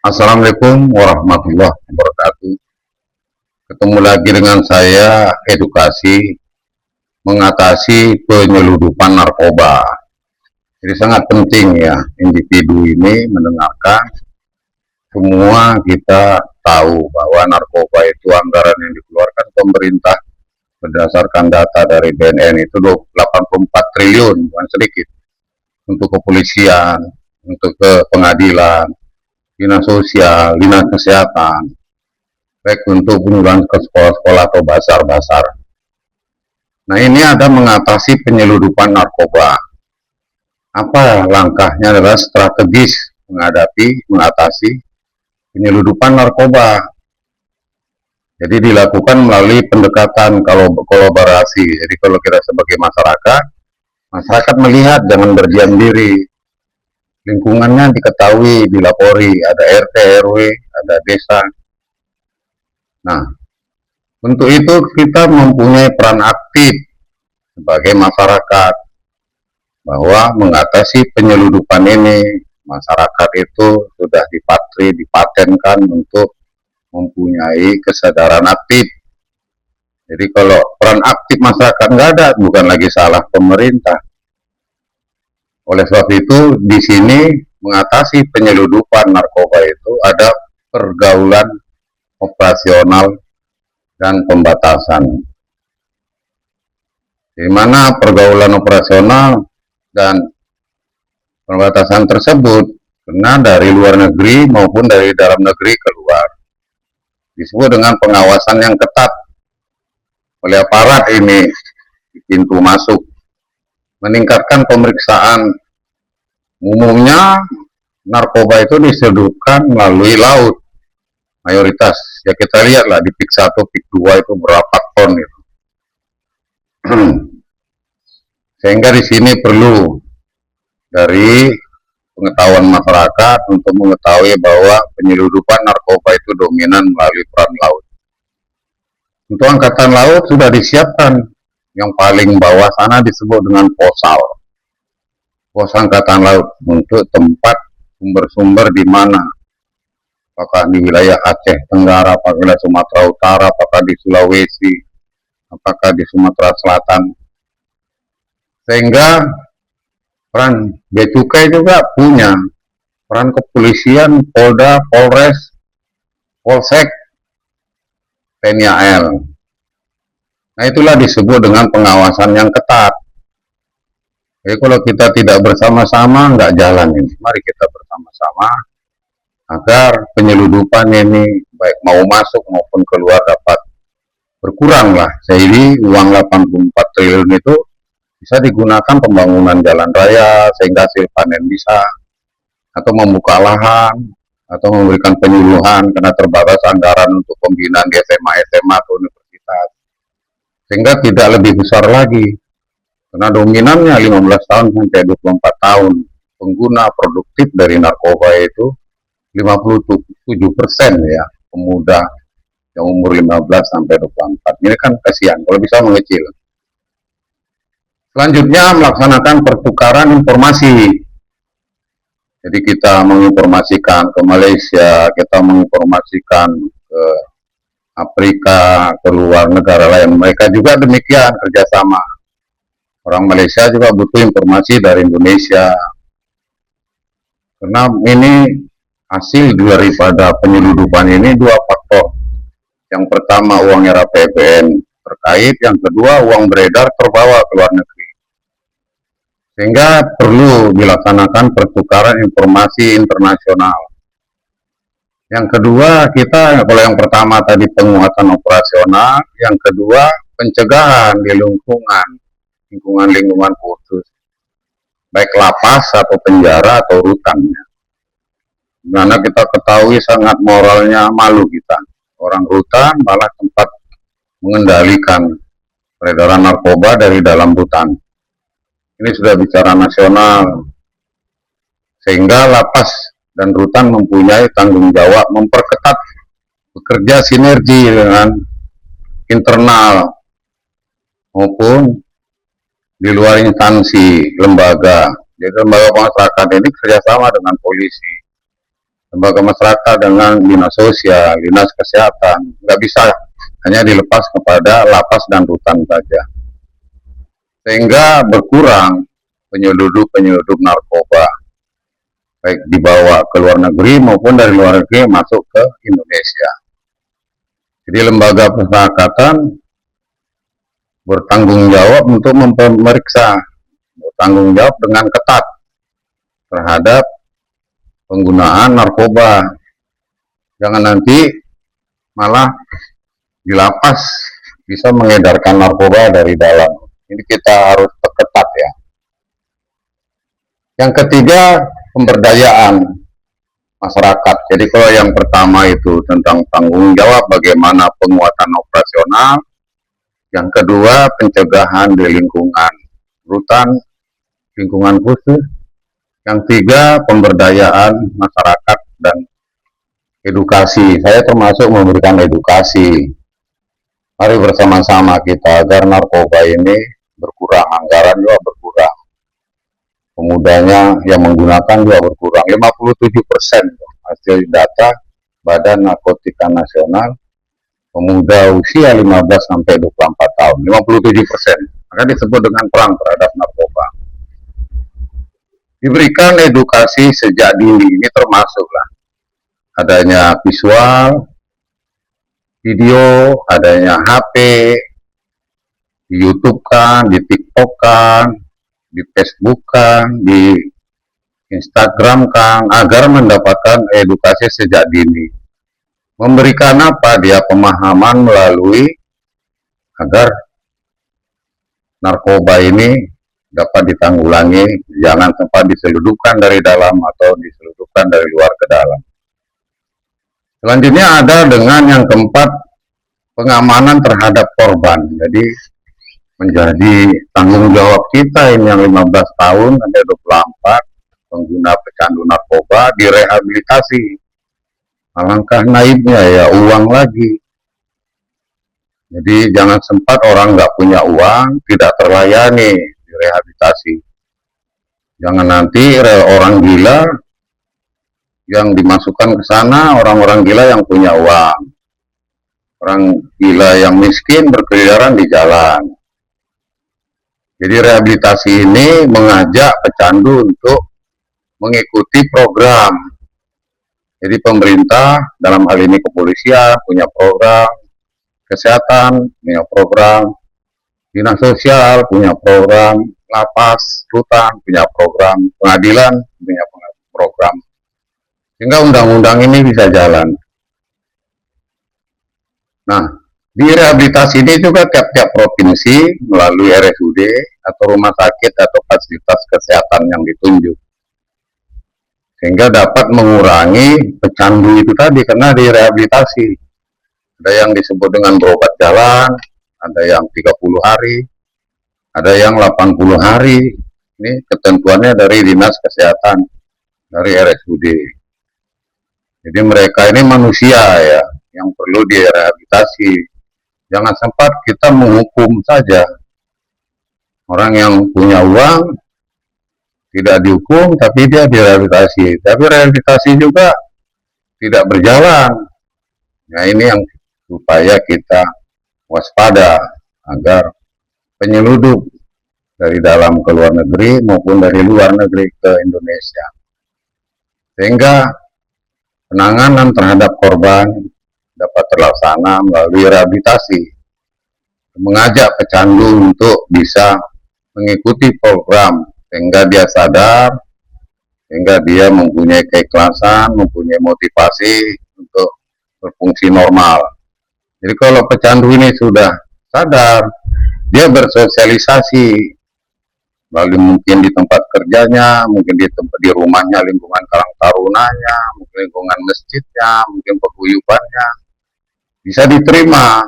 Assalamualaikum warahmatullahi wabarakatuh. Ketemu lagi dengan saya, edukasi mengatasi penyeludupan narkoba. Jadi sangat penting ya, individu ini mendengarkan. Semua kita tahu bahwa narkoba itu anggaran yang dikeluarkan pemerintah berdasarkan data dari BNN itu 84 triliun, bukan sedikit. Untuk kepolisian, untuk ke pengadilan, dinas sosial, dinas kesehatan, baik untuk penyuluhan ke sekolah-sekolah atau basar-basar. Nah, ini ada mengatasi penyeludupan narkoba. Apa langkahnya adalah strategis mengatasi penyeludupan narkoba. Jadi dilakukan melalui pendekatan kalau kolaborasi. Jadi kalau kita sebagai masyarakat melihat, jangan berdiam diri. Lingkungannya diketahui, dilapori, ada RT, RW, ada desa. Nah, untuk itu kita mempunyai peran aktif sebagai masyarakat bahwa mengatasi penyeludupan ini. Masyarakat itu sudah dipatenkan untuk mempunyai kesadaran aktif. Jadi kalau peran aktif masyarakat nggak ada, bukan lagi salah pemerintah. Oleh sebab itu, di sini mengatasi penyeludupan narkoba itu ada pergaulan operasional dan pembatasan. Di mana pergaulan operasional dan pembatasan tersebut karena dari luar negeri maupun dari dalam negeri keluar. Disebut dengan pengawasan yang ketat oleh aparat ini di pintu masuk. Meningkatkan pemeriksaan. Umumnya narkoba itu diseludupkan melalui laut. Mayoritas ya kita lihatlah di PIK 1, PIK 2 itu berapa ton itu. Sehingga di sini perlu dari pengetahuan masyarakat untuk mengetahui bahwa penyeludupan narkoba itu dominan melalui peran laut. Untuk angkatan laut sudah disiapkan yang paling bawah sana disebut dengan posal. Pos angkatan laut untuk tempat sumber-sumber di mana, apakah di wilayah Aceh Tenggara, apakah di Sumatera Utara, apakah di Sulawesi, apakah di Sumatera Selatan. Sehingga peran Becukai juga punya peran kepolisian, Polda, Polres, Polsek, TNI AL. Nah, itulah disebut dengan pengawasan yang ketat. Jadi kalau kita tidak bersama-sama, nggak jalan ini. Mari kita bersama-sama agar penyeludupan ini baik mau masuk maupun keluar dapat berkurang lah. Jadi uang 84 triliun itu bisa digunakan pembangunan jalan raya sehingga hasil panen bisa, atau membuka lahan, atau memberikan penyuluhan karena terbatas anggaran untuk pembinaan di SMA atau universitas. Sehingga tidak lebih besar lagi. Karena dominannya 15 tahun sampai 24 tahun. Pengguna produktif dari narkoba itu 57% ya, pemuda yang umur 15 sampai 24. Ini kan kasihan kalau bisa mengecil. Selanjutnya melaksanakan pertukaran informasi. Jadi kita menginformasikan ke Malaysia, kita menginformasikan ke Afrika, ke luar negara lain. Mereka juga demikian kerjasama. Orang Malaysia juga butuh informasi dari Indonesia. Karena ini hasil daripada penyeludupan ini dua faktor. Yang pertama uang era PPN terkait, yang kedua uang beredar terbawa ke luar negeri. Sehingga perlu dilaksanakan pertukaran informasi internasional. Yang kedua, kalau yang pertama tadi penguatan operasional, yang kedua pencegahan di lingkungan khusus, baik lapas atau penjara atau rutannya. Karena kita ketahui sangat moralnya malu kita. Orang rutan malah tempat mengendalikan peredaran narkoba dari dalam rutan. Ini sudah bicara nasional, sehingga lapas dan rutan mempunyai tanggung jawab memperketat bekerja sinergi dengan internal maupun di luar instansi lembaga. Jadi lembaga masyarakat ini kerjasama dengan polisi, lembaga masyarakat dengan dinas sosial, dinas kesehatan, nggak bisa hanya dilepas kepada lapas dan rutan saja. Sehingga berkurang penyelundup narkoba, baik dibawa ke luar negeri maupun dari luar negeri masuk ke Indonesia. Jadi lembaga pemasyarakatan bertanggung jawab untuk memeriksa, bertanggung jawab dengan ketat terhadap penggunaan narkoba. Jangan nanti malah di lapas bisa mengedarkan narkoba dari dalam. Ini kita harus perketat ya. Yang ketiga, pemberdayaan masyarakat. Jadi kalau yang pertama itu tentang tanggung jawab bagaimana penguatan operasional, yang kedua pencegahan di lingkungan rutan, lingkungan khusus, yang tiga pemberdayaan masyarakat dan edukasi. Saya termasuk memberikan edukasi. Mari bersama-sama kita agar narkoba ini berkurang, anggaran juga berkurang, pemudanya yang menggunakan juga berkurang. 57% hasil data Badan Narkotika Nasional, pemuda usia 15 sampai 24 tahun, 57%. Maka disebut dengan perang terhadap narkoba. Diberikan edukasi sejak dini, ini termasuklah adanya visual, video, adanya HP, di YouTube kan, di TikTok kan, di Facebook kan, di Instagram kan, agar mendapatkan edukasi sejak dini. Memberikan apa? Dia pemahaman melalui agar narkoba ini dapat ditanggulangi, jangan sempat diseludupkan dari dalam atau diseludupkan dari luar ke dalam. Selanjutnya ada dengan yang keempat, pengamanan terhadap korban. Jadi menjadi tanggung jawab kita ini yang 15 tahun sampai 24 pengguna pecandu narkoba direhabilitasi. Alangkah naibnya ya uang lagi. Jadi jangan sempat orang nggak punya uang tidak terlayani direhabilitasi. Jangan nanti orang gila yang dimasukkan ke sana orang-orang gila yang punya uang. Orang gila yang miskin berkeliaran di jalan. Jadi rehabilitasi ini mengajak pecandu untuk mengikuti program. Jadi pemerintah dalam hal ini kepolisian punya program, kesehatan punya program, dinas sosial punya program, lapas, rutan punya program, pengadilan punya program. Sehingga undang-undang ini bisa jalan. Nah, di rehabilitasi ini juga tiap-tiap provinsi melalui RSUD atau rumah sakit atau fasilitas kesehatan yang ditunjuk. Sehingga dapat mengurangi pecandu itu tadi karena direhabilitasi. Ada yang disebut dengan berobat jalan, ada yang 30 hari, ada yang 80 hari. Ini ketentuannya dari Dinas Kesehatan, dari RSUD. Jadi mereka ini manusia ya, yang perlu direhabilitasi. Jangan sempat kita menghukum saja. Orang yang punya uang tidak dihukum, tapi dia direhabilitasi. Tapi rehabilitasi juga tidak berjalan. Nah ini yang supaya kita waspada agar penyeludup dari dalam ke luar negeri maupun dari luar negeri ke Indonesia. Sehingga penanganan terhadap korban dapat terlaksana melalui rehabilitasi, mengajak pecandu untuk bisa mengikuti program sehingga dia sadar, sehingga dia mempunyai keikhlasan, mempunyai motivasi untuk berfungsi normal. Jadi kalau pecandu ini sudah sadar, dia bersosialisasi, lalu mungkin di tempat kerjanya, mungkin di rumahnya, lingkungan karang tarunanya, mungkin lingkungan masjidnya, mungkin paguyubannya, bisa diterima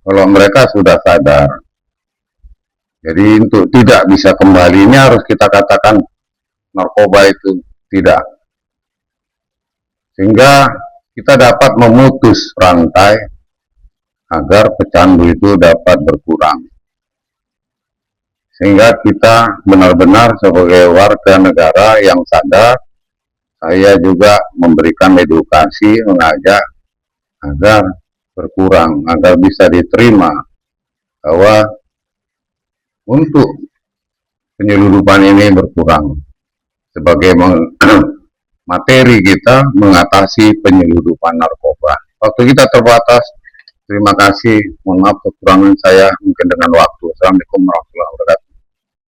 kalau mereka sudah sadar. Jadi untuk tidak bisa kembali ini harus kita katakan narkoba itu tidak. Sehingga kita dapat memutus rantai agar pecandu itu dapat berkurang. Sehingga kita benar-benar sebagai warga negara yang sadar saya juga memberikan edukasi, mengajak agar berkurang, agar bisa diterima bahwa untuk penyeludupan ini berkurang sebagai materi kita mengatasi penyeludupan narkoba. Waktu kita terbatas. Terima kasih. Mohon maaf kekurangan saya mungkin dengan waktu. Assalamualaikum warahmatullahi wabarakatuh.